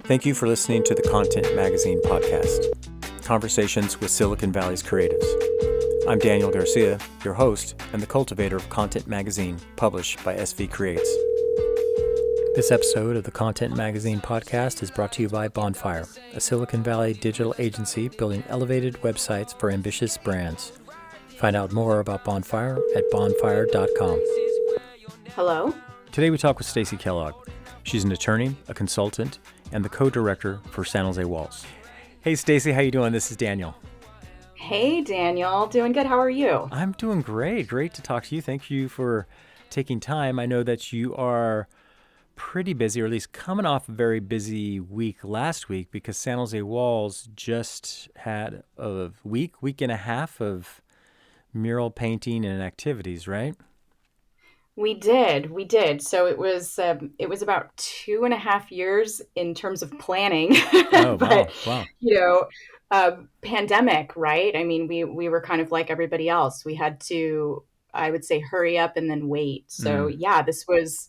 Thank you for listening to the Content Magazine podcast, Conversations with Silicon Valley's Creatives. I'm Daniel Garcia, your host and the cultivator of Content Magazine, published by SV Creates. This episode of the Content Magazine podcast is brought to you by Bonfire, a Silicon Valley digital agency building elevated websites for ambitious brands. Find out more about Bonfire at bonfire.com. Hello. Today we talk with Stacey Kellogg. She's an attorney, a consultant, and the co-director for SJWalls. Hey Stacey, how you doing? This is Daniel. Hey Daniel, doing good. How are you? I'm doing great. Great to talk to you. Thank you for taking time. I know that you are pretty busy, or at least coming off a very busy week last week, because SJWalls just had a week and a half of mural painting and activities, right? We did. So it was about 2.5 years in terms of planning. Oh, But wow. pandemic, right? I mean, we were kind of like everybody else. We had to, I would say, hurry up and then wait. So yeah, this was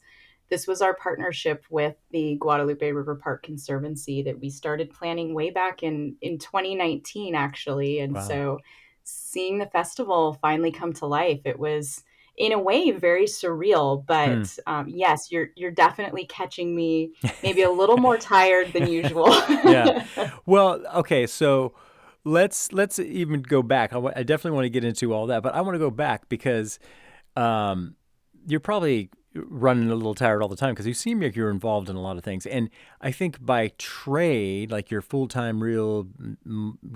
our partnership with the Guadalupe River Park Conservancy that we started planning way back in 2019, actually. And Wow. so seeing the festival finally come to life, it was in a way very surreal. But yes, you're definitely catching me maybe a little more tired than usual. Yeah. Well, okay, so let's even go back. I definitely want to get into all that, but I want to go back because you're probably running a little tired all the time because you seem like you're involved in a lot of things. And I think by trade, like your full-time real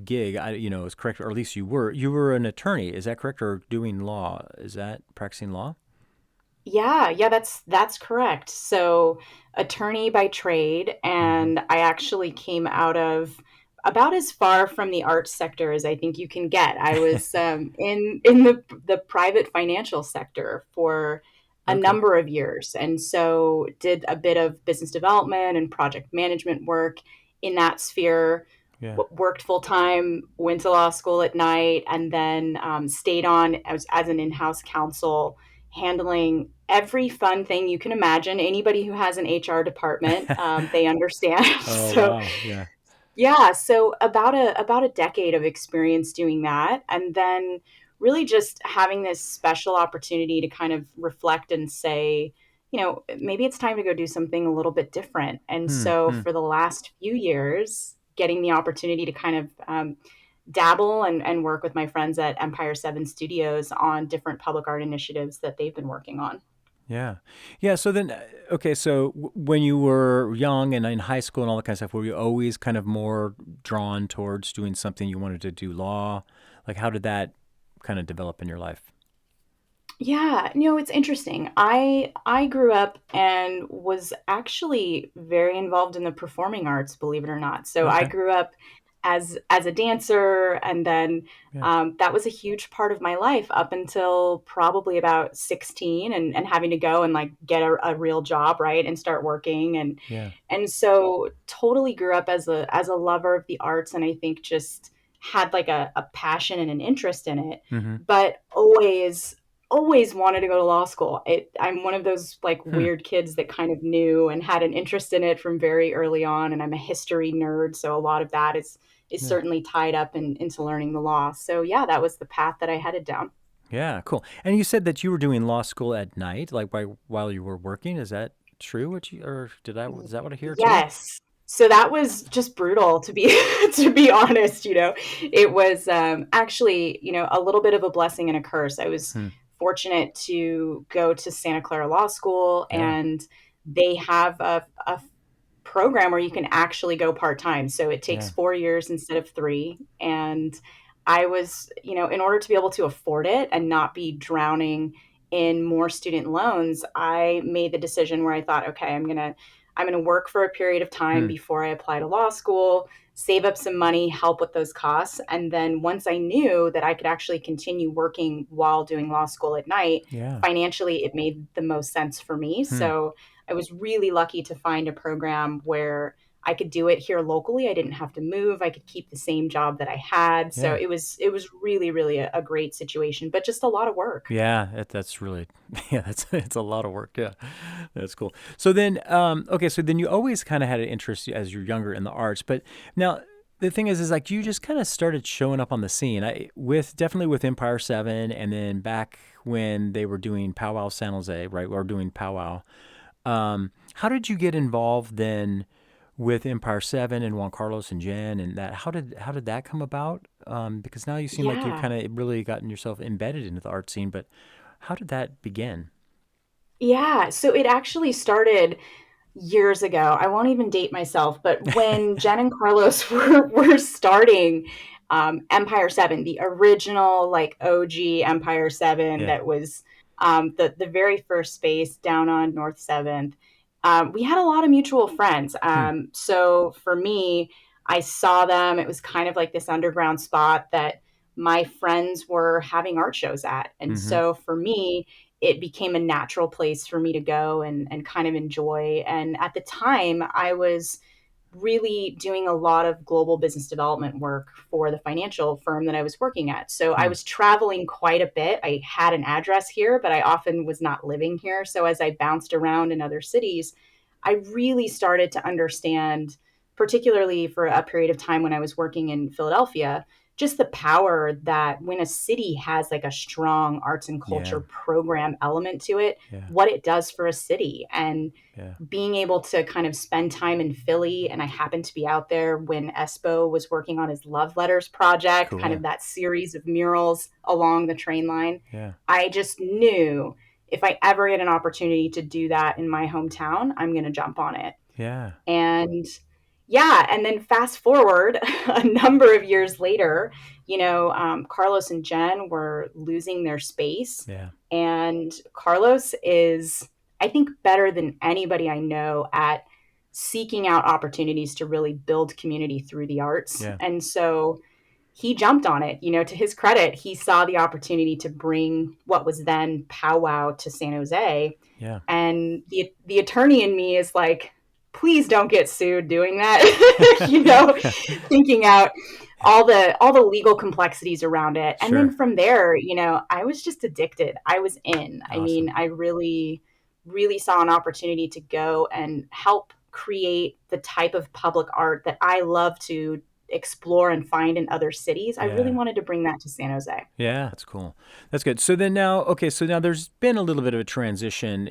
gig, is correct, or at least you were an attorney. Is that correct? Or doing law? Is that practicing law? Yeah, that's correct. So attorney by trade, and I actually came out of about as far from the arts sector as I think you can get. I was in the private financial sector for a Okay. number of years, and so did a bit of business development and project management work in that sphere. Yeah. Worked full time, went to law school at night, and then stayed on as an in-house counsel, handling every fun thing you can imagine. Anybody who has an HR department, they understand. Oh, So wow. Yeah. yeah, so about a decade of experience doing that, and then really just having this special opportunity to kind of reflect and say, maybe it's time to go do something a little bit different. And so for the last few years, getting the opportunity to kind of dabble and work with my friends at Empire 7 Studios on different public art initiatives that they've been working on. Yeah. Yeah. So then, okay. So when you were young and in high school and all that kind of stuff, were you always kind of more drawn towards doing something you wanted to do law? Like, how did that kind of develop in your life? Yeah, it's interesting. I grew up and was actually very involved in the performing arts, believe it or not. So I Okay. grew up as a dancer, and then Yeah. that was a huge part of my life up until probably about 16, and having to go and like get a real job, right, and start working, Yeah. and so totally grew up as a lover of the arts, and I think just had like a passion and an interest in it, Mm-hmm. but always wanted to go to law school. I'm one of those like Hmm. weird kids that kind of knew and had an interest in it from very early on. And I'm a history nerd. So a lot of that is Yeah. certainly tied up into learning the law. So yeah, that was the path that I headed down. Yeah. Cool. And you said that you were doing law school at night, like while you were working. Is that true? Is that what I hear too? Yes. So that was just brutal to be to be honest. It was actually a little bit of a blessing and a curse. I was Hmm. fortunate to go to Santa Clara Law School, Yeah. and they have a program where you can actually go part-time. So it takes Yeah. 4 years instead of 3. And I was, in order to be able to afford it and not be drowning in more student loans, I made the decision where I thought, okay, I'm going to work for a period of time Hmm. before I apply to law school, save up some money, help with those costs. And then once I knew that I could actually continue working while doing law school at night, Yeah. financially, it made the most sense for me. Hmm. So I was really lucky to find a program where I could do it here locally. I didn't have to move. I could keep the same job that I had. So Yeah. it was really, really a great situation, but just a lot of work. Yeah, that's really, yeah, that's it's a lot of work. Yeah, that's cool. So then, okay, so then you always kind of had an interest as you're younger in the arts, but now the thing is like you just kind of started showing up on the scene. With definitely with Empire 7, and then back when they were doing Powwow San Jose, right? Or doing Powwow. How did you get involved then with Empire 7 and Juan Carlos and Jen and that? How did that come about? Because now you seem like you're Yeah. kind of really gotten yourself embedded into the art scene, but how did that begin? Yeah. So it actually started years ago. I won't even date myself, but when Jen and Carlos were starting Empire 7, the original like OG Empire 7 Yeah. that was the very first space down on North 7th, we had a lot of mutual friends. Hmm. So for me, I saw them. It was kind of like this underground spot that my friends were having art shows at. And Mm-hmm. so for me, it became a natural place for me to go and kind of enjoy. And at the time, I was really doing a lot of global business development work for the financial firm that I was working at. So I Hmm. was traveling quite a bit. I had an address here, but I often was not living here. So as I bounced around in other cities, I really started to understand, particularly for a period of time when I was working in Philadelphia, just the power that when a city has like a strong arts and Yeah. culture program element to it, Yeah. what it does for a city. And Yeah. being able to kind of spend time in Philly, and I happened to be out there when Espo was working on his Love Letters project, kind of Cool. that series of murals along the train line. Yeah. I just knew if I ever get an opportunity to do that in my hometown, I'm going to jump on it. Yeah. And yeah, and then fast forward a number of years later, Carlos and Jen were losing their space. Yeah. And Carlos is, I think, better than anybody I know at seeking out opportunities to really build community through the arts. Yeah. And so he jumped on it. To his credit, he saw the opportunity to bring what was then Powwow to San Jose. Yeah. And the attorney in me is like, please don't get sued doing that. Thinking out all the legal complexities around it. And then Sure. from there, I was just addicted. I was in. I Awesome. mean, I really, really saw an opportunity to go and help create the type of public art that I love to explore and find in other cities. I really Yeah. wanted to bring that to San Jose. Yeah, that's cool. That's good. So then now, okay, so now there's been a little bit of a transition.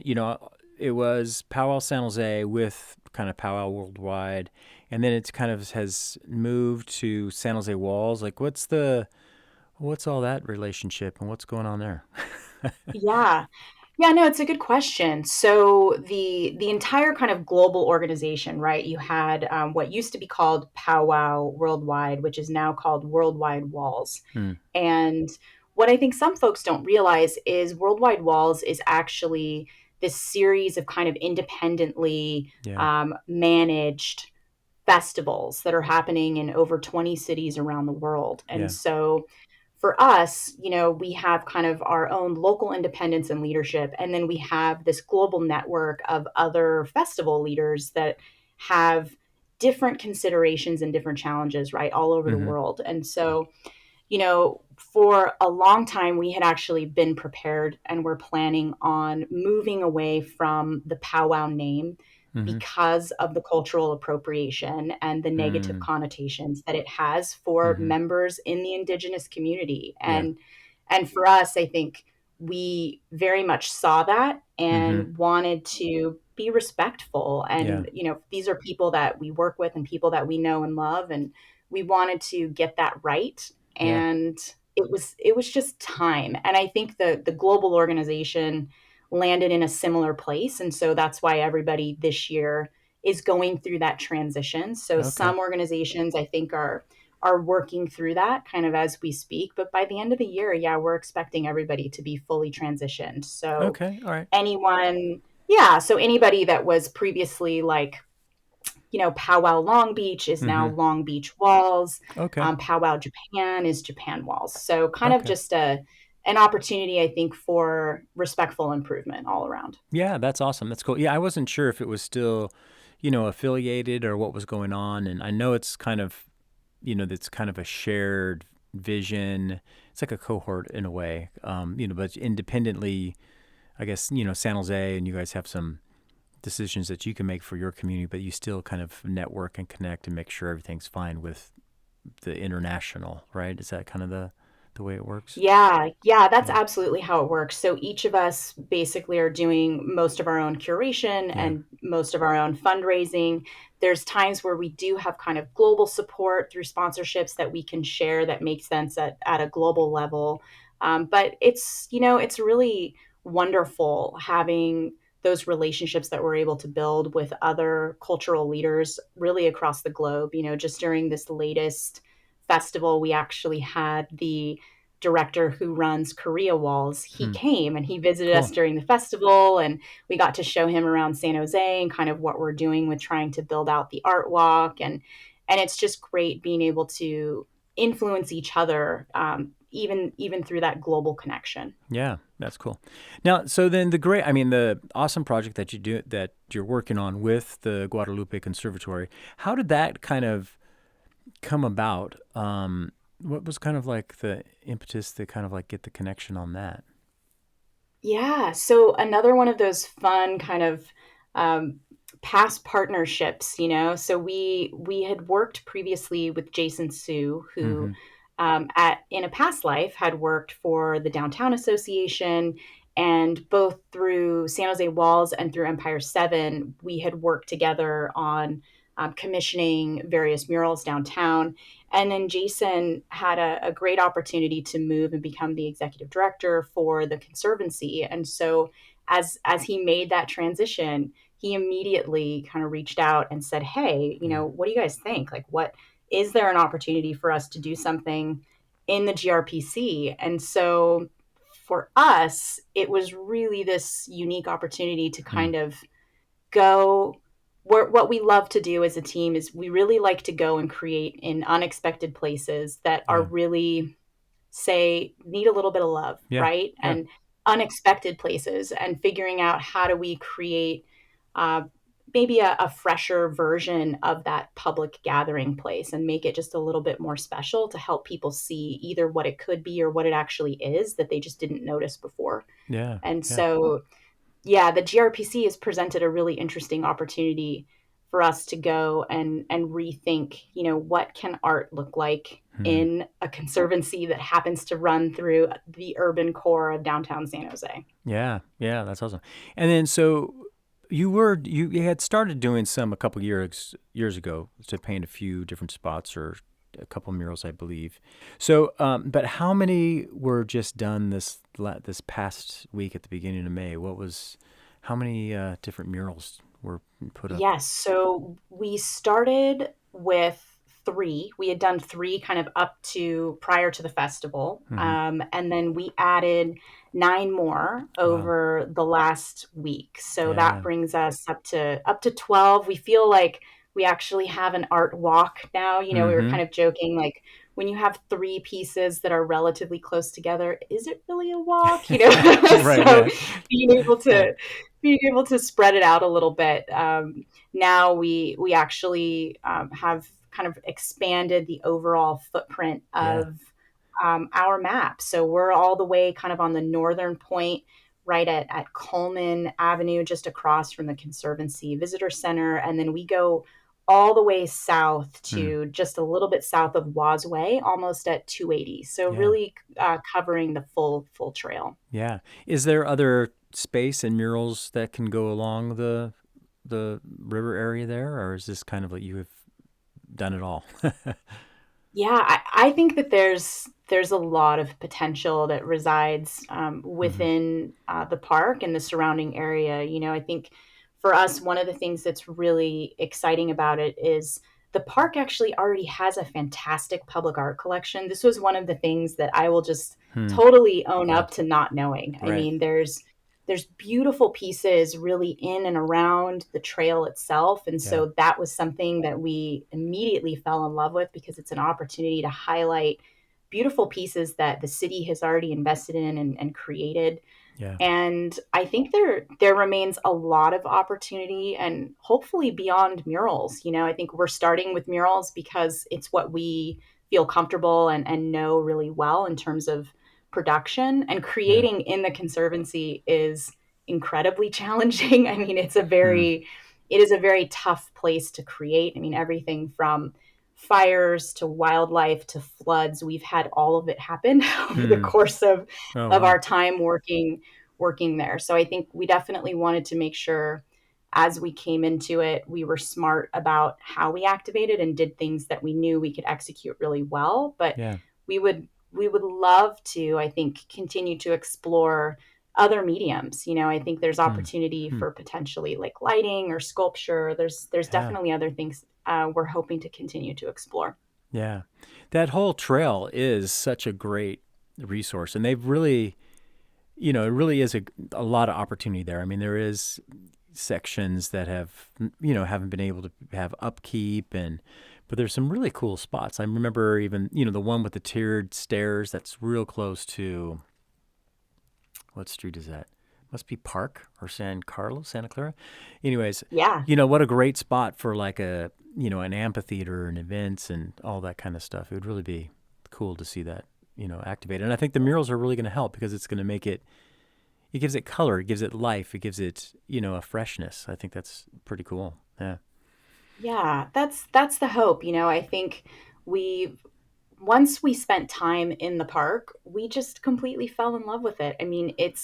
It was Powwow San Jose with kind of Powwow Worldwide, and then it's kind of has moved to San Jose Walls. Like, what's all that relationship and what's going on there? Yeah. Yeah, no, it's a good question. So the entire kind of global organization, right? You had what used to be called Powwow Worldwide, which is now called Worldwide Walls. Hmm. And what I think some folks don't realize is Worldwide Walls is actually this series of kind of independently Yeah. managed festivals that are happening in over 20 cities around the world. And Yeah. so for us, we have kind of our own local independence and leadership. And then we have this global network of other festival leaders that have different considerations and different challenges, right, all over the Mm-hmm. world. And so, for a long time, we had actually been prepared and were planning on moving away from the powwow name Mm-hmm. because of the cultural appropriation and the negative Mm. connotations that it has for Mm-hmm. members in the indigenous community. Yeah. And for us, I think we very much saw that Mm-hmm. and wanted to be respectful. Yeah. And, these are people that we work with and people that we know and love. And we wanted to get that right. Yeah. And it was just time. And I think the global organization landed in a similar place. And so that's why everybody this year is going through that transition. So Okay. some organizations I think are working through that kind of as we speak. But by the end of the year, yeah, we're expecting everybody to be fully transitioned. So Okay. All right. anyone, yeah, so anybody that was previously like, Powwow Long Beach is now Mm-hmm. Long Beach Walls. Okay. Powwow Japan is Japan Walls. So kind of Okay. just an opportunity, I think, for respectful improvement all around. Yeah, that's awesome. That's cool. Yeah, I wasn't sure if it was still, affiliated or what was going on. And I know it's kind of, that's kind of a shared vision. It's like a cohort in a way, but independently, I guess, San Jose, and you guys have some decisions that you can make for your community, but you still kind of network and connect and make sure everything's fine with the international, right? Is that kind of the way it works? Yeah, that's Yeah. absolutely how it works. So each of us basically are doing most of our own curation Yeah. and most of our own fundraising. There's times where we do have kind of global support through sponsorships that we can share that make sense at a global level. But it's really wonderful having those relationships that we're able to build with other cultural leaders really across the globe. Just during this latest festival, we actually had the director who runs SJWalls. He Hmm. came and he visited us Cool. during the festival, and we got to show him around San Jose and kind of what we're doing with trying to build out the art walk. And it's just great being able to influence each other, even through that global connection. Yeah, that's cool. Now, so then the awesome project that you're working on with the Guadalupe Conservatory, how did that kind of come about? What was kind of like the impetus to kind of like get the connection on that? Yeah. So another one of those fun kind of um, past partnerships, So we had worked previously with Jason Sue, who Mm-hmm. at in a past life had worked for the Downtown Association, and both through San Jose Walls and through Empire 7, we had worked together on commissioning various murals downtown. And then Jason had a great opportunity to move and become the executive director for the Conservancy. And so as he made that transition, he immediately kind of reached out and said, "Hey, Yeah. what do you guys think? Like, what is there an opportunity for us to do something in the GRPC?" And so for us, it was really this unique opportunity to Hmm. kind of go what we love to do as a team is we really like to go and create in unexpected places that are Yeah. really say need a little bit of love, Yeah. right? Yeah. And unexpected places and figuring out how do we create uh, maybe a fresher version of that public gathering place and make it just a little bit more special to help people see either what it could be or what it actually is that they just didn't notice before. Yeah. And Yeah. so yeah, the GRPC has presented a really interesting opportunity for us to go and rethink, what can art look like Hmm. in a conservancy that happens to run through the urban core of downtown San Jose. Yeah. Yeah. That's awesome. And then so you had started doing some a couple years ago to paint a few different spots or a couple murals, I believe. So, but how many were just done this past week at the beginning of May? How many different murals were put up? Yes. So we started with three. We had done three kind of up to prior to the festival. Hmm. And then we added nine more Wow. over the last week. So that Yeah. brings us up to 12. We feel like we actually have an art walk now. We were Hmm. kind of joking like when you have three pieces that are relatively close together, is it really a walk? Right. So Yeah. being able Yeah. to being able to spread it out a little bit. Now we actually have kind of expanded the overall footprint Yeah. of our map. So we're all the way kind of on the northern point, right at Coleman Avenue, just across from the Conservancy Visitor Center, and then we go all the way south Mm. to just a little bit south of Wasway, almost at 280. So Yeah. really covering the full trail. Yeah. Is there other space and murals that can go along the river area there, or is this kind of like you have done it all? Yeah, I think that there's a lot of potential that resides Hmm. within the park and the surrounding area. I think for us, one of the things that's really exciting about it is the park actually already has a fantastic public art collection. This was one of the things that I will just Hmm. totally own Yeah. up to not knowing. I Right. mean, there's beautiful pieces really in and around the trail itself. And Yeah. so that was something that we immediately fell in love with because it's an opportunity to highlight beautiful pieces that the city has already invested in and created. Yeah. And I think there remains a lot of opportunity and hopefully beyond murals. I think we're starting with murals because it's what we feel comfortable and know really well in terms of production. And Yeah. creating in the Conservancy is incredibly challenging. I mean, Hmm. it is a very tough place to create. I mean, everything from fires to wildlife to floods, we've had all of it happen over the Hmm. course Oh, of wow. our time working there. So I think we definitely wanted to make sure as we came into it, we were smart about how we activated and did things that we knew we could execute really well. But Yeah. we would love to, I think, continue to explore other mediums. I think there's Hmm. opportunity Hmm. for potentially like lighting or sculpture. There's Yeah. definitely other things we're hoping to continue to explore. Yeah. That whole trail is such a great resource. And they've really, it really is a lot of opportunity there. I mean, there is sections that haven't been able to have upkeep but there's some really cool spots. I remember even, the one with the tiered stairs that's real close to, what street is that? Must be Park or San Carlos, Santa Clara. Anyways, Yeah. what a great spot for like an amphitheater and events and all that kind of stuff. It would really be cool to see that, activated. And I think the murals are really going to help because it's going to it gives it color, it gives it life, it gives it, a freshness. I think that's pretty cool. Yeah. Yeah, that's the hope. I think we once we spent time in the park, we just completely fell in love with it. I mean, it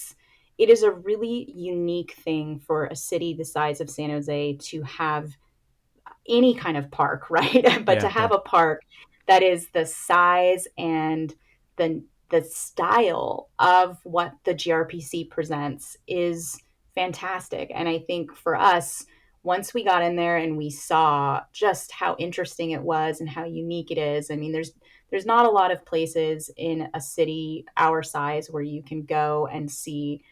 is a really unique thing for a city the size of San Jose to have any kind of park, right? But to Yeah. Yeah. have a park that is the size and the style of what the GRPC presents is fantastic. And I think for us, once we got in there and we saw just how interesting it was and how unique it is, I mean, there's not a lot of places in a city our size where you can go and see,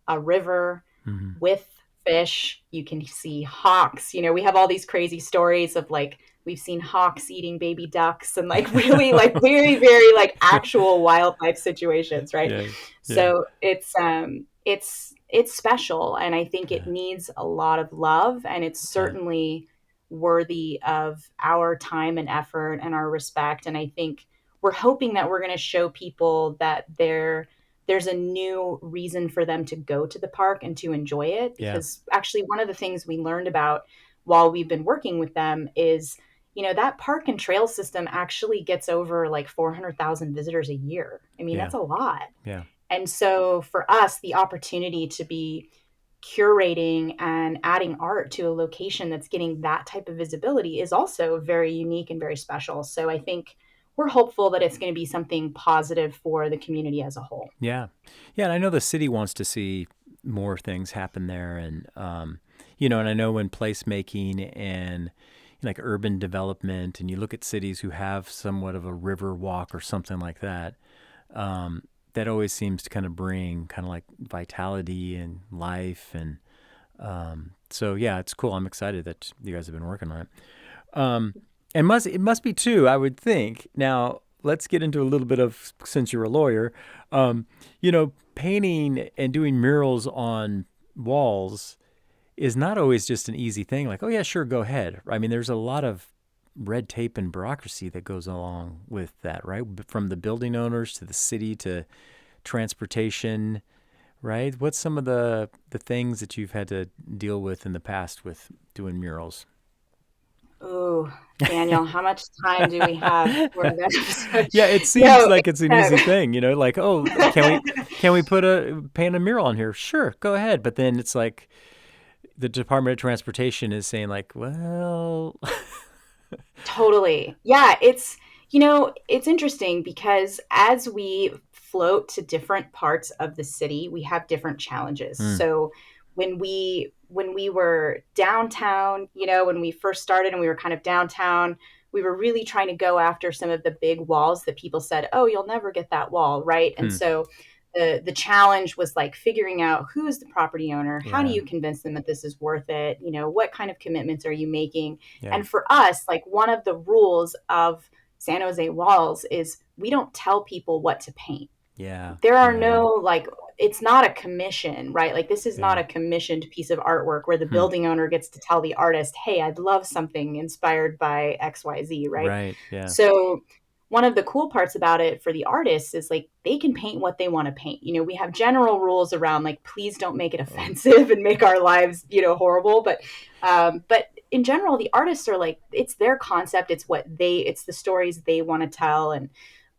a river Hmm. with fish. You can see hawks. We have all these crazy stories of like we've seen hawks eating baby ducks and like really like very, very like actual wildlife situations, right? Yeah. Yeah. So it's special and I think it Yeah. needs a lot of love and it's Yeah. certainly worthy of our time and effort and our respect. And I think we're hoping that we're going to show people that there's a new reason for them to go to the park and to enjoy it. Yeah. Because actually, one of the things we learned about while we've been working with them is, that park and trail system actually gets over like 400,000 visitors a year. I mean, Yeah. that's a lot. Yeah. And so for us, the opportunity to be curating and adding art to a location that's getting that type of visibility is also very unique and very special. So I think we're hopeful that it's going to be something positive for the community as a whole. Yeah. Yeah. And I know the city wants to see more things happen there. And I know when placemaking and like urban development, and you look at cities who have somewhat of a river walk or something like that, that always seems to kind of bring kind of like vitality and life. So, yeah, it's cool. I'm excited that you guys have been working on it. Um, and it must be too, I would think. Now, let's get into a little bit of, since you're a lawyer, painting and doing murals on walls is not always just an easy thing. Like, oh yeah, sure, go ahead. I mean, there's a lot of red tape and bureaucracy that goes along with that, right? From the building owners to the city to transportation, right? What's some of the things that you've had to deal with in the past with doing murals? Oh, Daniel, how much time do we have for this? Yeah, it seems No, like it's an easy thing, like, oh, can we paint a mural on here? Sure, go ahead. But then it's like the Department of Transportation is saying like, well, totally. Yeah, it's interesting because as we float to different parts of the city, we have different challenges. hmm, So when we were downtown, when we first started and we were kind of downtown, we were really trying to go after some of the big walls that people said, "Oh, you'll never get that wall," right? And hmm, so the challenge was like figuring out who is the property owner, how do yeah, you convince them that this is worth it, what kind of commitments are you making? yeah, And for us, like one of the rules of SJWalls is we don't tell people what to paint. Yeah. there are Yeah. no like, it's not a commission, right? Like this is not Yeah. a commissioned piece of artwork where the Hmm. building owner gets to tell the artist, hey, I'd love something inspired by XYZ, right? Right. Yeah. So one of the cool parts about it for the artists is like they can paint what they want to paint. You know, we have general rules around like please don't make it Oh. offensive and make our lives, you know, horrible. But in general, the artists are like it's their concept, it's the stories they want to tell. And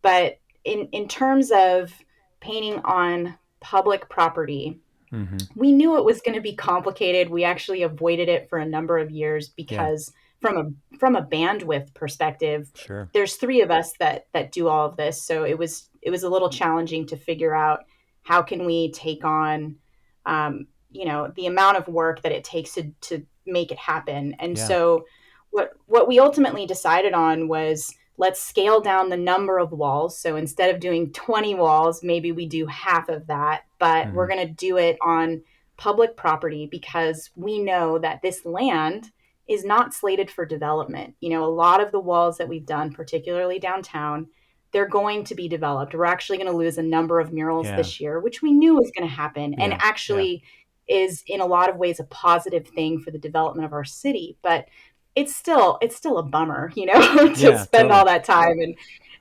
but in terms of painting on public property, Mm-hmm. we knew it was going to be complicated. We actually avoided it for a number of years Yeah. because from a bandwidth perspective, Sure. there's three of us that do all of this. So it was a little challenging to figure out how can we take on the amount of work that it takes to make it happen. And Yeah. so what we ultimately decided on was let's scale down the number of walls. So instead of doing 20 walls, maybe we do half of that, but we're Mm-hmm. going to do it on public property because we know that this land is not slated for development. You know, a lot of the walls that we've done, particularly downtown, they're going to be developed. We're actually going to lose a number of murals Yeah. this year, which we knew was going to happen and Yeah. Yeah. actually is in a lot of ways a positive thing for the development of our city. But it's still a bummer, you know, to Yeah. spend Totally. all that time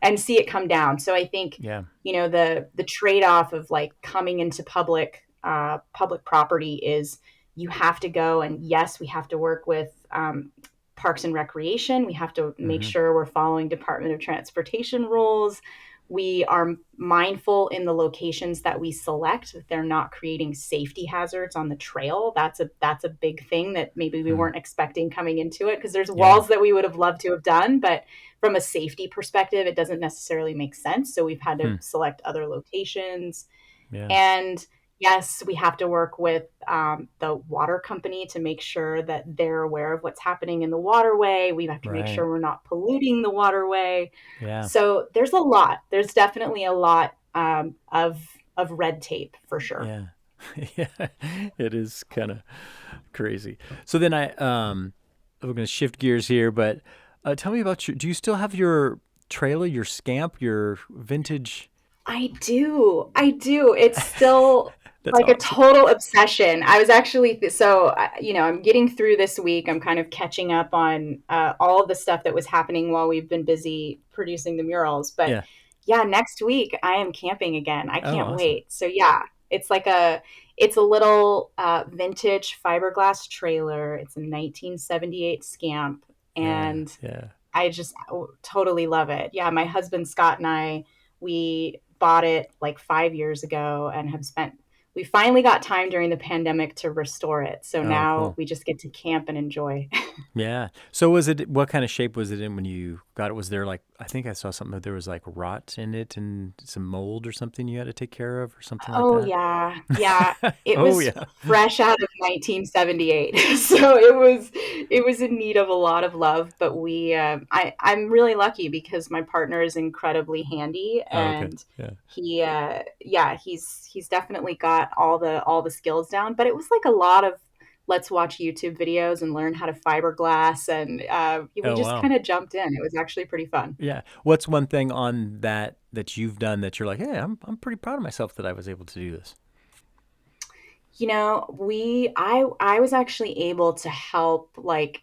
and see it come down. So I think, Yeah. you know, the trade-off of like coming into public property is you have to go, and yes, we have to work with Parks and Recreation. We have to make Mm-hmm. sure we're following Department of Transportation rules. We are mindful in the locations that we select that they're not creating safety hazards on the trail. That's a big thing that maybe we Hmm. weren't expecting coming into it because there's Yeah. walls that we would have loved to have done, but from a safety perspective, it doesn't necessarily make sense. So we've had to Hmm. select other locations. Yeah. And yes, we have to work with the water company to make sure that they're aware of what's happening in the waterway. We have to make Right. sure we're not polluting the waterway. Yeah. So there's a lot. There's definitely a lot of red tape for sure. Yeah. Yeah. It is kind of crazy. So then we're going to shift gears here, but tell me about do you still have your trailer, your Scamp, your vintage? I do. I do. It's still That's like a awesome. total obsession. I was actually, I'm getting through this week. I'm kind of catching up on all of the stuff that was happening while we've been busy producing the murals. But Yeah. yeah, next week I am camping again. I Oh, can't awesome. wait. So yeah, it's like it's a little vintage fiberglass trailer. It's a 1978 Scamp. Yeah. And Yeah. I just totally love it. Yeah, my husband Scott and I, we bought it like 5 years ago and we finally got time during the pandemic to restore it. So Oh, now cool. we just get to camp and enjoy. Yeah. So what kind of shape was it in when you got it? Was there like, I think I saw something that there was like rot in it and some mold or something you had to take care of or something like Oh that? yeah. Yeah. It Oh, was yeah. fresh out of 1978. So it was in need of a lot of love, but I'm really lucky because my partner is incredibly handy Oh, okay. and Yeah. he's definitely got all the skills down, but it was like a lot of let's watch YouTube videos and learn how to fiberglass and we Oh, just wow. kind of jumped in. It was actually pretty fun. Yeah. What's one thing on that you've done that you're like, hey, I'm pretty proud of myself that I was able to do this? You know, I was actually able to help like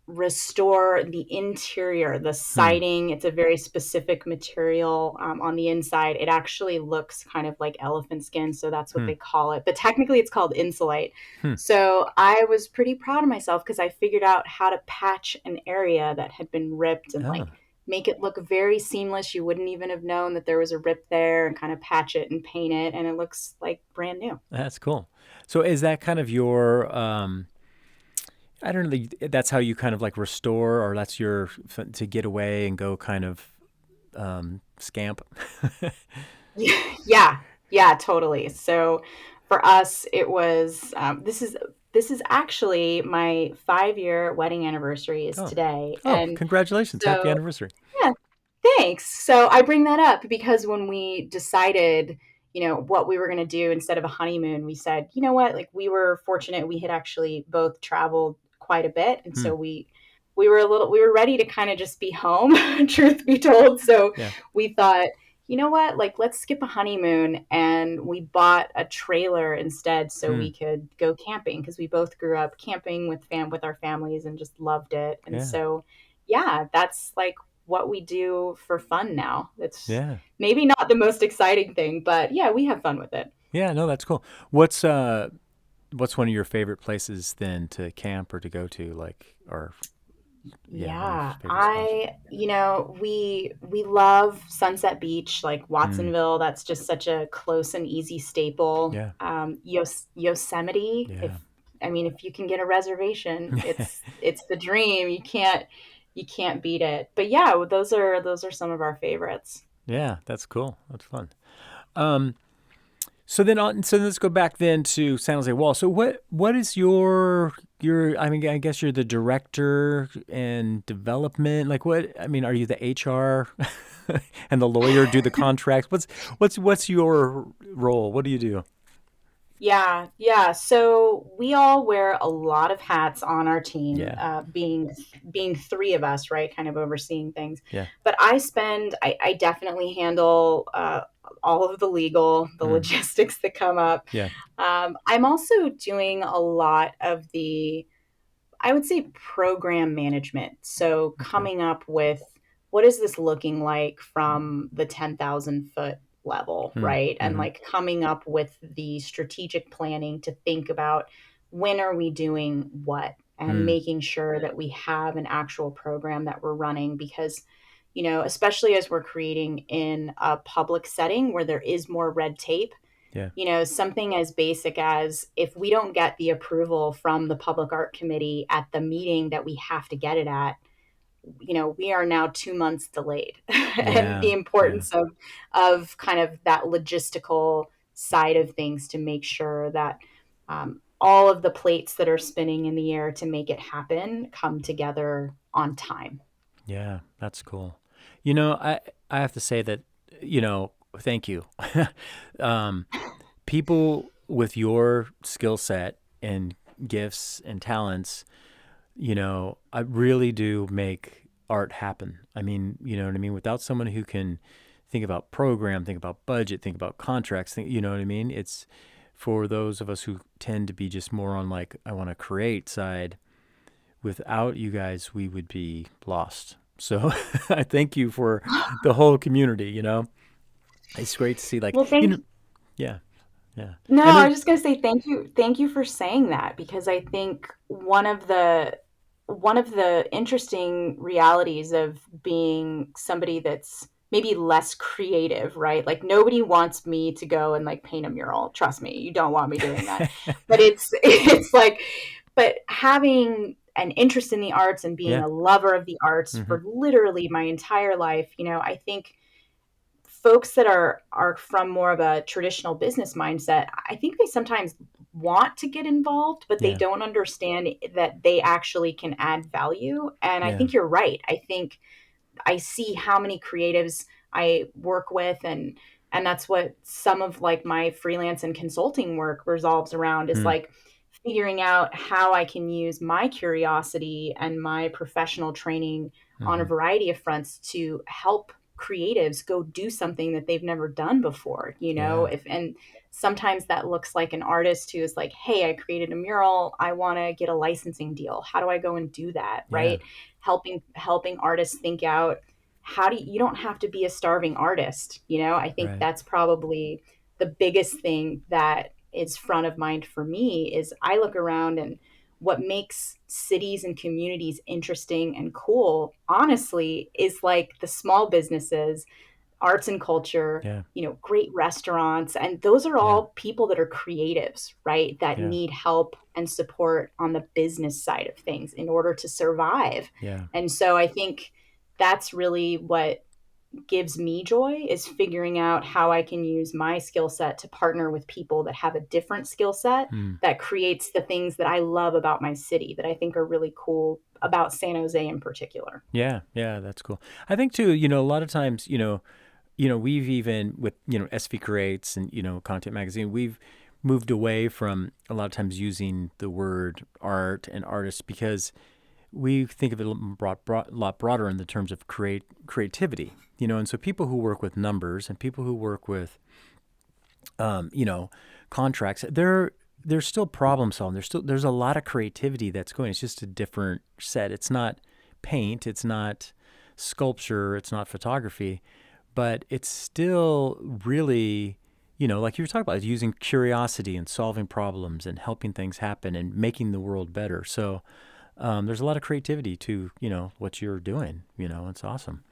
restore the interior, the Hmm. siding. It's a very specific material on the inside. It actually looks kind of like elephant skin, so that's what Hmm. they call it. But technically, it's called insulate. Hmm. So I was pretty proud of myself because I figured out how to patch an area that had been ripped and Oh, like make it look very seamless. You wouldn't even have known that there was a rip there and kind of patch it and paint it, and it looks like brand new. that's cool. So is that kind of your I don't know, that's how you kind of like restore, or that's your to get away and go kind of scamp? Yeah, yeah, totally. So for us, it was this is actually my 5-year wedding anniversary is Oh. today, Oh, and congratulations. Happy so anniversary. yeah, thanks. So I bring that up because when we decided, you know, what we were going to do instead of a honeymoon, we said, you know what, like we were fortunate we had actually both traveled quite a bit, and Hmm. so we were ready to kind of just be home, truth be told. So Yeah. we thought you know what, like, let's skip a honeymoon. And we bought a trailer instead so Hmm. we could go camping, because we both grew up camping with our families and just loved it. And Yeah. so, yeah, that's like what we do for fun now. It's Yeah. maybe not the most exciting thing, but yeah, we have fun with it. Yeah. No, that's cool. What's one of your favorite places then to camp or to go to? Like, or yeah, one of your Yeah, favorite spots? we love Sunset Beach, like Mm. Watsonville. That's just such a close and easy staple. Yeah. Yosemite, Yeah. if you can get a reservation, it's the dream. You can't beat it. But yeah, those are some of our favorites. Yeah. That's cool. That's fun. Um, so let's go back then to San Jose Wall. So what is your I mean I guess you're the director and development. Like what I mean are you the HR and the lawyer do the contracts? What's your role? What do you do? Yeah, yeah. So we all wear a lot of hats on our team, Yeah. being three of us, right? Kind of overseeing things. Yeah. But I definitely handle all of the legal, the Mm. logistics that come up. Yeah. I'm also doing a lot of the, I would say, program management. So Okay. coming up with, what is this looking like from the 10,000-foot level, Mm. right? And Mm-hmm. like coming up with the strategic planning to think about when are we doing what, and Mm. making sure that we have an actual program that we're running. Because, especially as we're creating in a public setting where there is more red tape, Yeah. something as basic as, if we don't get the approval from the public art committee at the meeting that we have to get it at, we are now 2 months delayed. And Yeah. the Yeah. importance of kind of that logistical side of things to make sure that all of the plates that are spinning in the air to make it happen come together on time. Yeah. That's cool. I have to say that, thank you. um, People with your skill set and gifts and talents, I really do make art happen. I mean, you know what I mean? Without someone who can think about program, think about budget, think about contracts, you know what I mean? It's for those of us who tend to be just more on like, I want to create side. Without you guys, we would be lost. So I thank you for the whole community. It's great to see like, Well, thank yeah, yeah. No, And I then, was just going to say thank you for saying that, because I think one of the interesting realities of being somebody that's maybe less creative, right? Like, nobody wants me to go and like paint a mural. Trust me, you don't want me doing that. But it's like, but having an interest in the arts and being yeah. a lover of the arts Hmm. for literally my entire life, I think folks that are from more of a traditional business mindset, I think they sometimes want to get involved, but they Yeah. don't understand that they actually can add value. And I Yeah. think you're right. I think I see how many creatives I work with, and that's what some of like my freelance and consulting work resolves around, is Hmm. like figuring out how I can use my curiosity and my professional training on a Hmm. variety of fronts to help creatives go do something that they've never done before, Yeah. if and sometimes that looks like an artist who is like, hey, I created a mural, I want to get a licensing deal, how do I go and do that, Yeah. right? Helping artists think out, you don't have to be a starving artist. I think Right. that's probably the biggest thing that is front of mind for me. Is I look around, and what makes cities and communities interesting and cool, honestly, is like the small businesses, arts and culture, Yeah. great restaurants. And those are Yeah. all people that are creatives, right? That Yeah. need help and support on the business side of things in order to survive. Yeah. And so I think that's really what gives me joy, is figuring out how I can use my skill set to partner with people that have a different skill set Hmm. that creates the things that I love about my city, that I think are really cool about San Jose in particular. Yeah. Yeah. That's cool. I think too, a lot of times, we've even with, SV Creates and, Content Magazine, we've moved away from a lot of times using the word art and artist because we think of it a lot broader in the terms of creativity, and so people who work with numbers and people who work with, contracts, they're still problem solving. There's a lot of creativity that's going. It's just a different set. It's not paint, it's not sculpture, it's not photography, but it's still really, like you were talking about, using curiosity and solving problems and helping things happen and making the world better. So there's a lot of creativity to, what you're doing. It's awesome.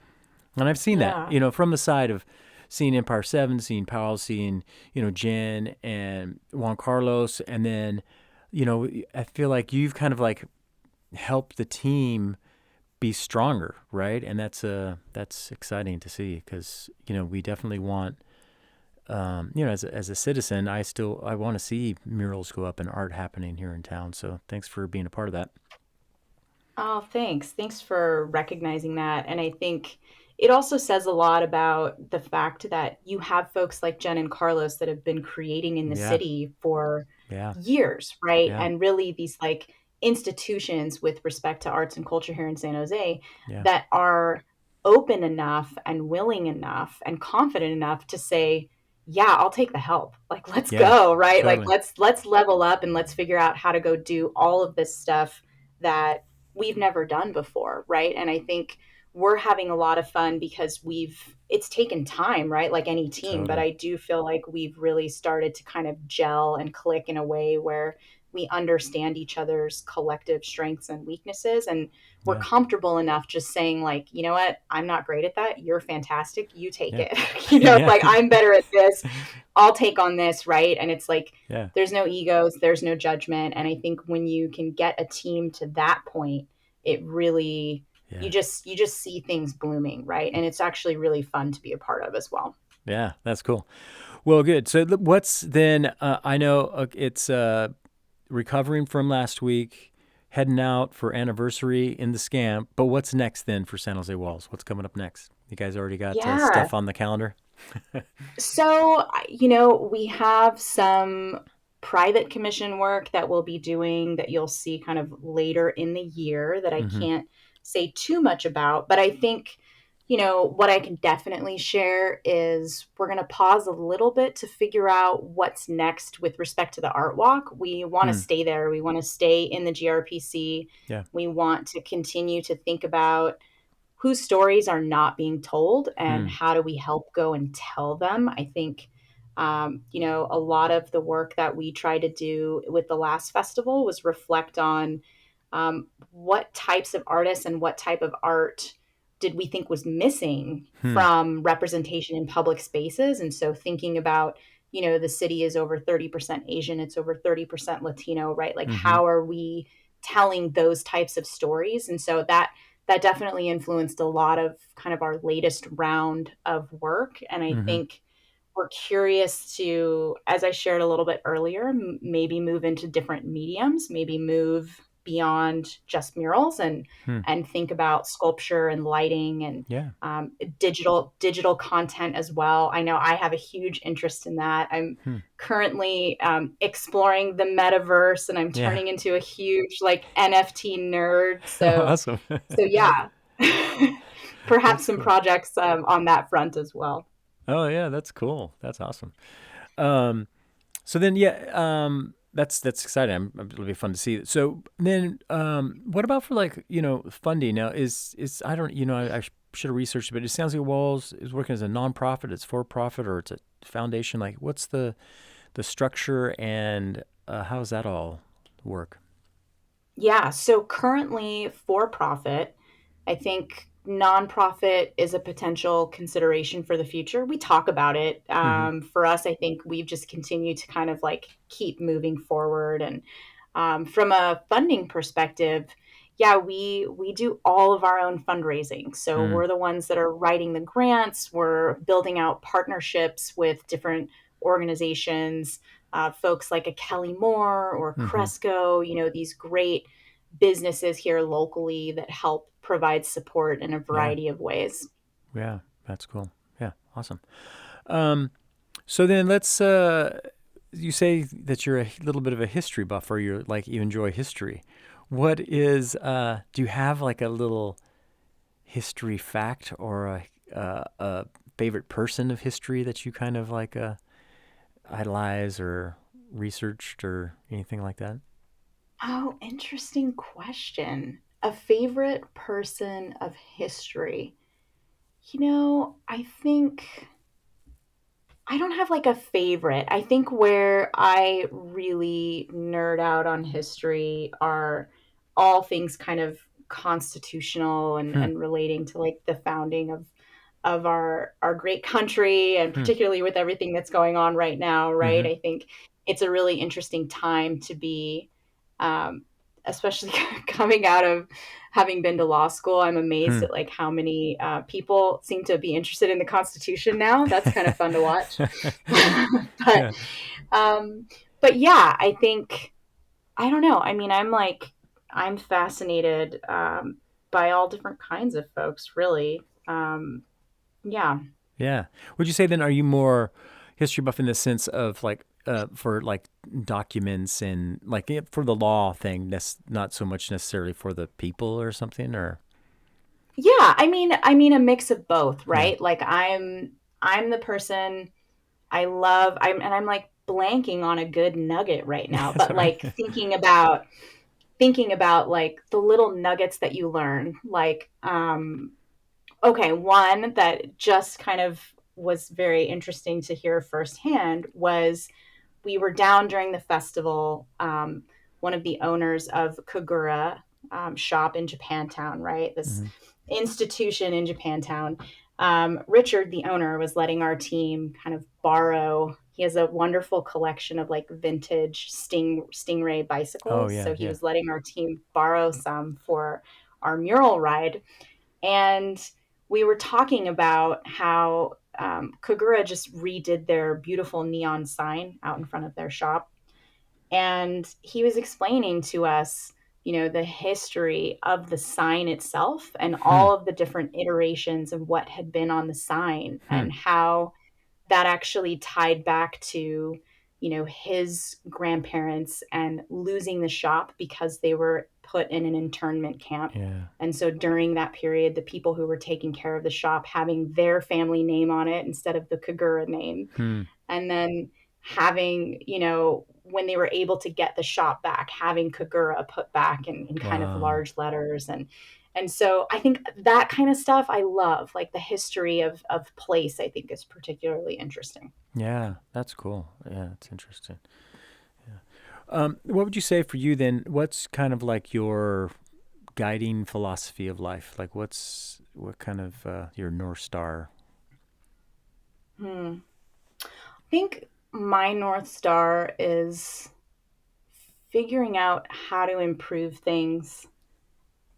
And I've seen that, from the side of seeing Empire 7, seeing Powell, seeing, Jen and Juan Carlos. And then, I feel like you've kind of like helped the team be stronger, right? And that's exciting to see because, we definitely want, as a citizen, I want to see murals go up and art happening here in town. So thanks for being a part of that. Oh, thanks. Thanks for recognizing that. And I think it also says a lot about the fact that you have folks like Jen and Carlos that have been creating in the Yeah. city for Yeah. years, right? Yeah. And really these like institutions with respect to arts and culture here in San Jose Yeah. that are open enough and willing enough and confident enough to say, yeah, I'll take the help. Like, let's Yeah. go, right? Like, Totally. let's level up and let's figure out how to go do all of this stuff that we've never done before, right? And I think we're having a lot of fun because it's taken time, right? Like any team, but Totally. I do feel like we've really started to kind of gel and click in a way where we understand each other's collective strengths and weaknesses, and we're Yeah. comfortable enough just saying like, you know what, I'm not great at that, you're fantastic, you take Yeah. it. Yeah. Like, I'm better at this, I'll take on this, right? And it's like, Yeah. there's no egos, there's no judgment. And I think when you can get a team to that point, it really, Yeah. you just see things blooming, right? And it's actually really fun to be a part of as well. Yeah, that's cool. Well, good. So what's then, I know it's recovering from last week, heading out for anniversary in the Scamp, but what's next then for San Jose Walls? What's coming up next? You guys already got Yeah. stuff on the calendar? So, we have some private commission work that we'll be doing that you'll see kind of later in the year that I Mm-hmm. can't say too much about. But I think, what I can definitely share is we're going to pause a little bit to figure out what's next with respect to the art walk. We want to stay there. We want to stay in the GRPC. Yeah. We want to continue to think about whose stories are not being told and how do we help go and tell them. I think, a lot of the work that we tried to do with the last festival was reflect on what types of artists and what type of art did we think was missing from representation in public spaces. And so thinking about, the city is over 30% Asian, it's over 30% Latino, right? Like, how are we telling those types of stories? And so that definitely influenced a lot of kind of our latest round of work. And I think we're curious to, as I shared a little bit earlier, maybe move into different mediums, maybe move beyond just murals and think about sculpture and lighting and Yeah. digital content as well. I know I have a huge interest in that. I'm currently exploring the metaverse, and I'm turning into a huge like NFT nerd. Awesome. So yeah, perhaps That's some cool. projects on that front as well. Oh yeah, that's cool. That's awesome. So then, that's exciting. It'll be fun to see. So then, what about for like funding? Now is I don't I should have researched it, but it sounds like Walls is working as a nonprofit. It's for profit or it's a foundation. Like, what's the structure and how does that all work? Yeah, so currently for profit, I think nonprofit is a potential consideration for the future. We talk about it. For us, I think we've just continued to kind of like keep moving forward. And from a funding perspective, yeah, we do all of our own fundraising. So we're the ones that are writing the grants. We're building out partnerships with different organizations, folks like a Kelly Moore or Cresco, these great businesses here locally that help provide support in a Yeah. variety of ways. Yeah, that's cool. Yeah, awesome. So then let's. You say that you're a little bit of a history buff, or you're like you enjoy history. What is, do you have like a little history fact or a favorite person of history that you kind of like idolize or researched or anything like that? Oh, interesting question. A favorite person of history. I think I don't have like a favorite. I think where I really nerd out on history are all things kind of constitutional Hmm. and relating to like the founding of our great country, and Hmm. particularly with everything that's going on right now, right? Mm-hmm. I think it's a really interesting time to be, um, especially coming out of having been to law school. I'm amazed Hmm. at like how many people seem to be interested in the Constitution now. That's kind of fun to watch. but Yeah. um, but yeah, I think I don't know. I mean, I'm fascinated by all different kinds of folks, really. Yeah. Yeah. Would you say then, are you more history buff in the sense of like, for like documents and like for the law thing, that's not so much necessarily for the people or something, or Yeah, I mean a mix of both, yeah, right? Like I'm the person I love I'm like blanking on a good nugget right now, that's but all right. like thinking about like the little nuggets that you learn. Like okay, one that just kind of was very interesting to hear firsthand was we were down during the festival. One of the owners of Kagura shop in Japantown, right? This Mm-hmm. institution in Japantown. Richard, the owner, was letting our team kind of borrow. He has a wonderful collection of like vintage Stingray Oh bicycles. yeah, So he yeah. was letting our team borrow some for our mural ride. And we were talking about how Kagura just redid their beautiful neon sign out in front of their shop. And he was explaining to us, the history of the sign itself and Hmm. all of the different iterations of what had been on the sign, Hmm. and how that actually tied back to, his grandparents and losing the shop because they were put in an internment camp. Yeah. And so during that period, the people who were taking care of the shop having their family name on it instead of the Kagura name. Hmm. And then having, when they were able to get the shop back, having Kagura put back in kind of Wow. large letters. And so I think that kind of stuff I love, like the history of place, I think is particularly interesting. Yeah, that's cool. Yeah, that's interesting. What would you say for you then? What's kind of like your guiding philosophy of life? Like, what kind of your North Star? Hmm. I think my North Star is figuring out how to improve things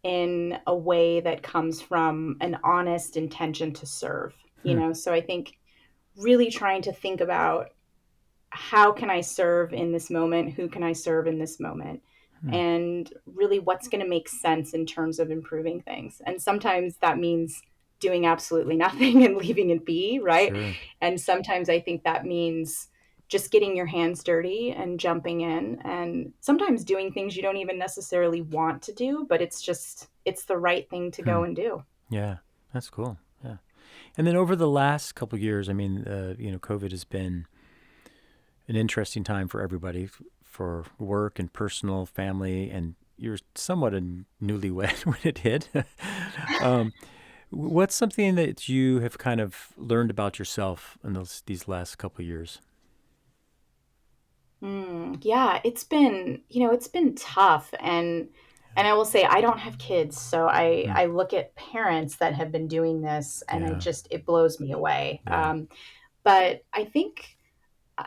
in a way that comes from an honest intention to serve. Hmm. So I think really trying to think about how can I serve in this moment? Who can I serve in this moment? Hmm. And really what's going to make sense in terms of improving things. And sometimes that means doing absolutely nothing and leaving it be, right? Sure. And sometimes I think that means just getting your hands dirty and jumping in, and sometimes doing things you don't even necessarily want to do, but it's the right thing to Hmm. go and do. Yeah, that's cool. Yeah. And then over the last couple of years, I mean, COVID has been an interesting time for everybody, for work and personal, family, and you're somewhat a newlywed when it hit. um, what's something that you have kind of learned about yourself in these last couple of years? Yeah, it's been tough, and I will say I don't have kids, so I Hmm. I look at parents that have been doing this, and Yeah. it blows me away. Yeah. But I think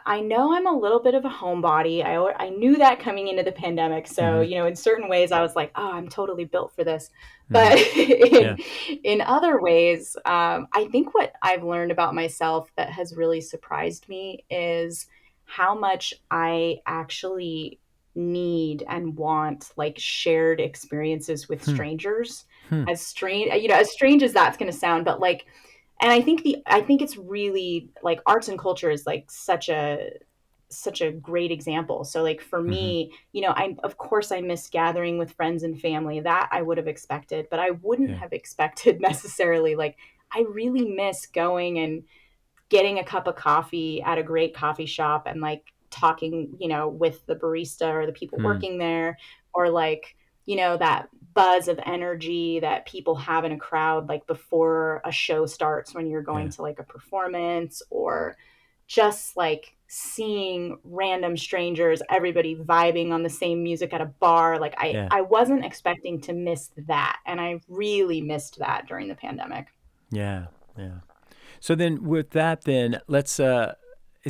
I know I'm a little bit of a homebody. I knew that coming into the pandemic. So, Mm-hmm. in certain ways I was like, "Oh, I'm totally built for this." Mm-hmm. But Yeah. in other ways, I think what I've learned about myself that has really surprised me is how much I actually need and want like shared experiences with Hmm. strangers. Hmm. As strange as that's going to sound, but like, and I think it's really like arts and culture is like such a such a great example. So like for Mm-hmm. me, of course I miss gathering with friends and family. That I would have expected, but I wouldn't Yeah. have expected necessarily like I really miss going and getting a cup of coffee at a great coffee shop and like talking, with the barista or the people Hmm. working there, or like, that buzz of energy that people have in a crowd, like before a show starts when you're going Yeah. to like a performance, or just like seeing random strangers, everybody vibing on the same music at a bar. Like Yeah. I wasn't expecting to miss that. And I really missed that during the pandemic. Yeah. Yeah. So then with that, then let's, as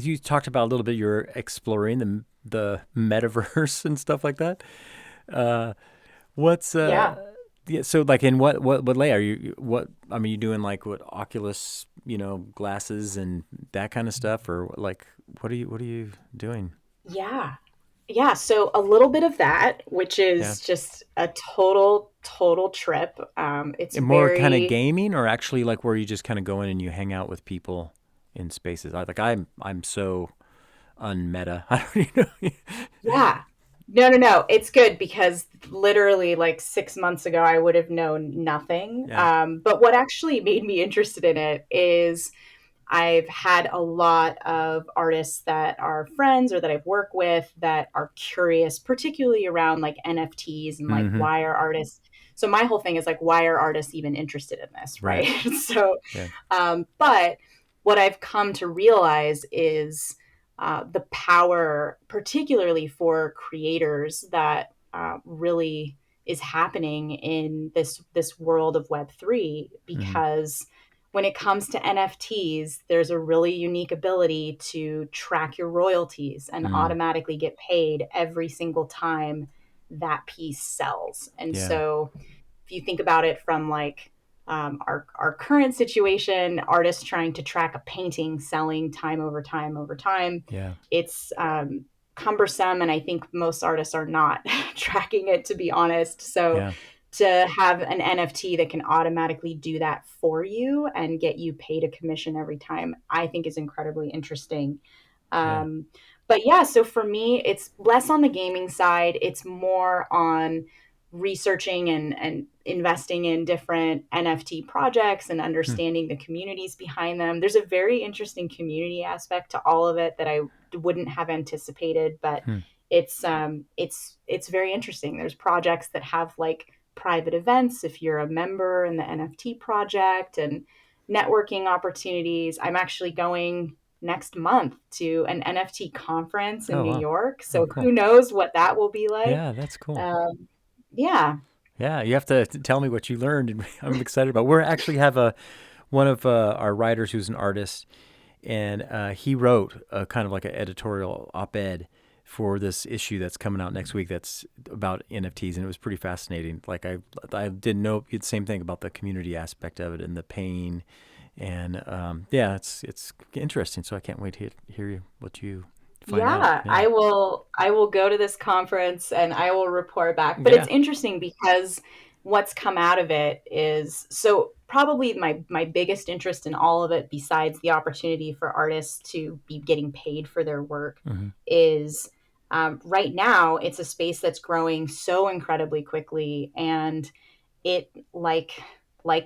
you talked about a little bit, you're exploring the metaverse and stuff like that. Uh, what's, Yeah. yeah, so like in what layer are what, I mean, you doing like what Oculus, glasses and that kind of stuff, or like, what are you doing? Yeah. Yeah, so a little bit of that, which Yeah. is just a total trip. It's And more kind of very, gaming, or actually like where you just kind of go in and you hang out with people in spaces. I'm so unmeta. I don't even know. yeah. No, no, no. It's good because literally like 6 months ago, I would have known nothing. Yeah. But what actually made me interested in it is I've had a lot of artists that are friends or that I've worked with that are curious, particularly around like NFTs and like Mm-hmm. why are artists. So my whole thing is like, why are artists even interested in this, right? Right. So, Yeah. but what I've come to realize is the power, particularly for creators, that really is happening in this world of Web3, Mm-hmm. because when it comes to NFTs, there's a really unique ability to track your royalties and Mm. automatically get paid every single time that piece sells. And Yeah. so if you think about it from like our current situation, artists trying to track a painting selling time over time over time, Yeah. it's cumbersome, and I think most artists are not tracking it, to be honest. So Yeah. to have an NFT that can automatically do that for you and get you paid a commission every time, I think is incredibly interesting. Yeah. Um, but yeah, so for me, it's less on the gaming side. It's more on researching and investing in different NFT projects and Hmm. understanding the communities behind them. There's a very interesting community aspect to all of it that I wouldn't have anticipated, but Hmm. it's very interesting. There's projects that have like private events if you're a member in the NFT project, and networking opportunities. I'm actually going next month to an NFT conference in Oh New wow. York. Oh So cool. who knows what that will be like. Yeah, that's cool. Yeah. Yeah, you have to tell me what you learned, and I'm excited about. We actually have a one of our writers who's an artist, and he wrote a kind of like an editorial op-ed for this issue that's coming out next week. That's about NFTs, and it was pretty fascinating. Like I didn't know the same thing about the community aspect of it and the pain, and yeah, it's interesting. So I can't wait to hear what you find out. Yeah, Yeah, I will go to this conference and I will report back. But yeah. it's interesting because what's come out of it is, so probably my biggest interest in all of it, besides the opportunity for artists to be getting paid for their work, Hmm. is right now it's a space that's growing so incredibly quickly, and it like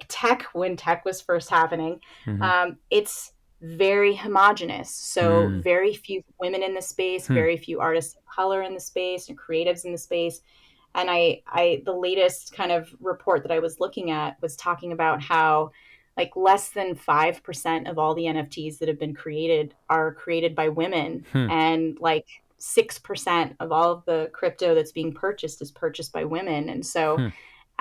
tech, when tech was first happening, Hmm. it's very homogenous. So Mm. very few women in the space, Hmm. very few artists of color in the space and creatives in the space. And the latest kind of report that I was looking at was talking about how like less than 5% of all the NFTs that have been created are created by women, Hmm. and like 6% of all of the crypto that's being purchased is purchased by women. And so Hmm.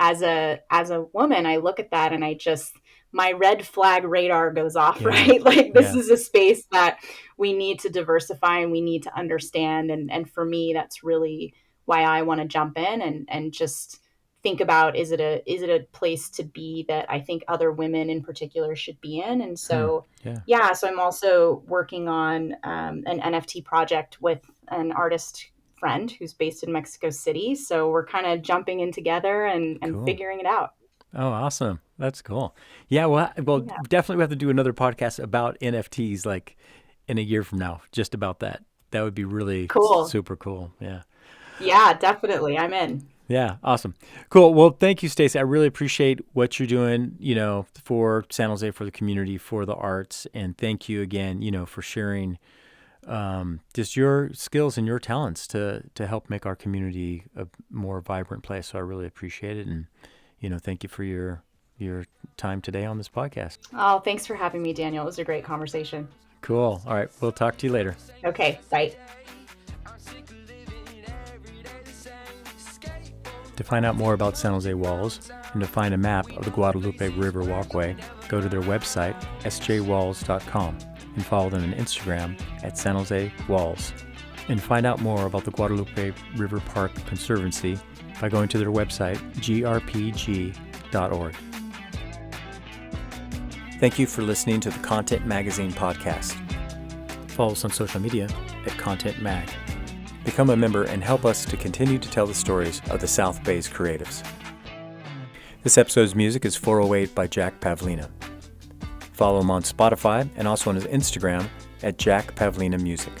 as a woman, I look at that and I just, my red flag radar goes off, Yeah. right? Like this Yeah. is a space that we need to diversify and we need to understand. And for me, that's really why I want to jump in and just think about, is it a place to be that I think other women in particular should be in? And Hmm. so Yeah. yeah, so I'm also working on an NFT project with an artist friend who's based in Mexico City. So we're kind of jumping in together and Cool. figuring it out. Oh, awesome. That's cool. Yeah. Well, Yeah. definitely we have to do another podcast about NFTs, like in a year from now, just about that. That would be really Cool. super cool. Yeah. Yeah, definitely. I'm in. Yeah, awesome. Cool. Well, thank you, Stacey. I really appreciate what you're doing, for San Jose, for the community, for the arts. And thank you again, for sharing just your skills and your talents to help make our community a more vibrant place. So I really appreciate it. And, thank you for your time today on this podcast. Oh, thanks for having me, Daniel. It was a great conversation. Cool. All right. We'll talk to you later. Okay, bye. To find out more about San Jose Walls and to find a map of the Guadalupe River Walkway, go to their website, SJWalls.com, and follow them on Instagram at San Jose Walls. And find out more about the Guadalupe River Park Conservancy by going to their website, grpg.org. Thank you for listening to the Content Magazine podcast. Follow us on social media at Content Mag. Become a member and help us to continue to tell the stories of the South Bay's creatives. This episode's music is 408 by Jack Pavlina. Follow him on Spotify and also on his Instagram at Jack Pavlina Music.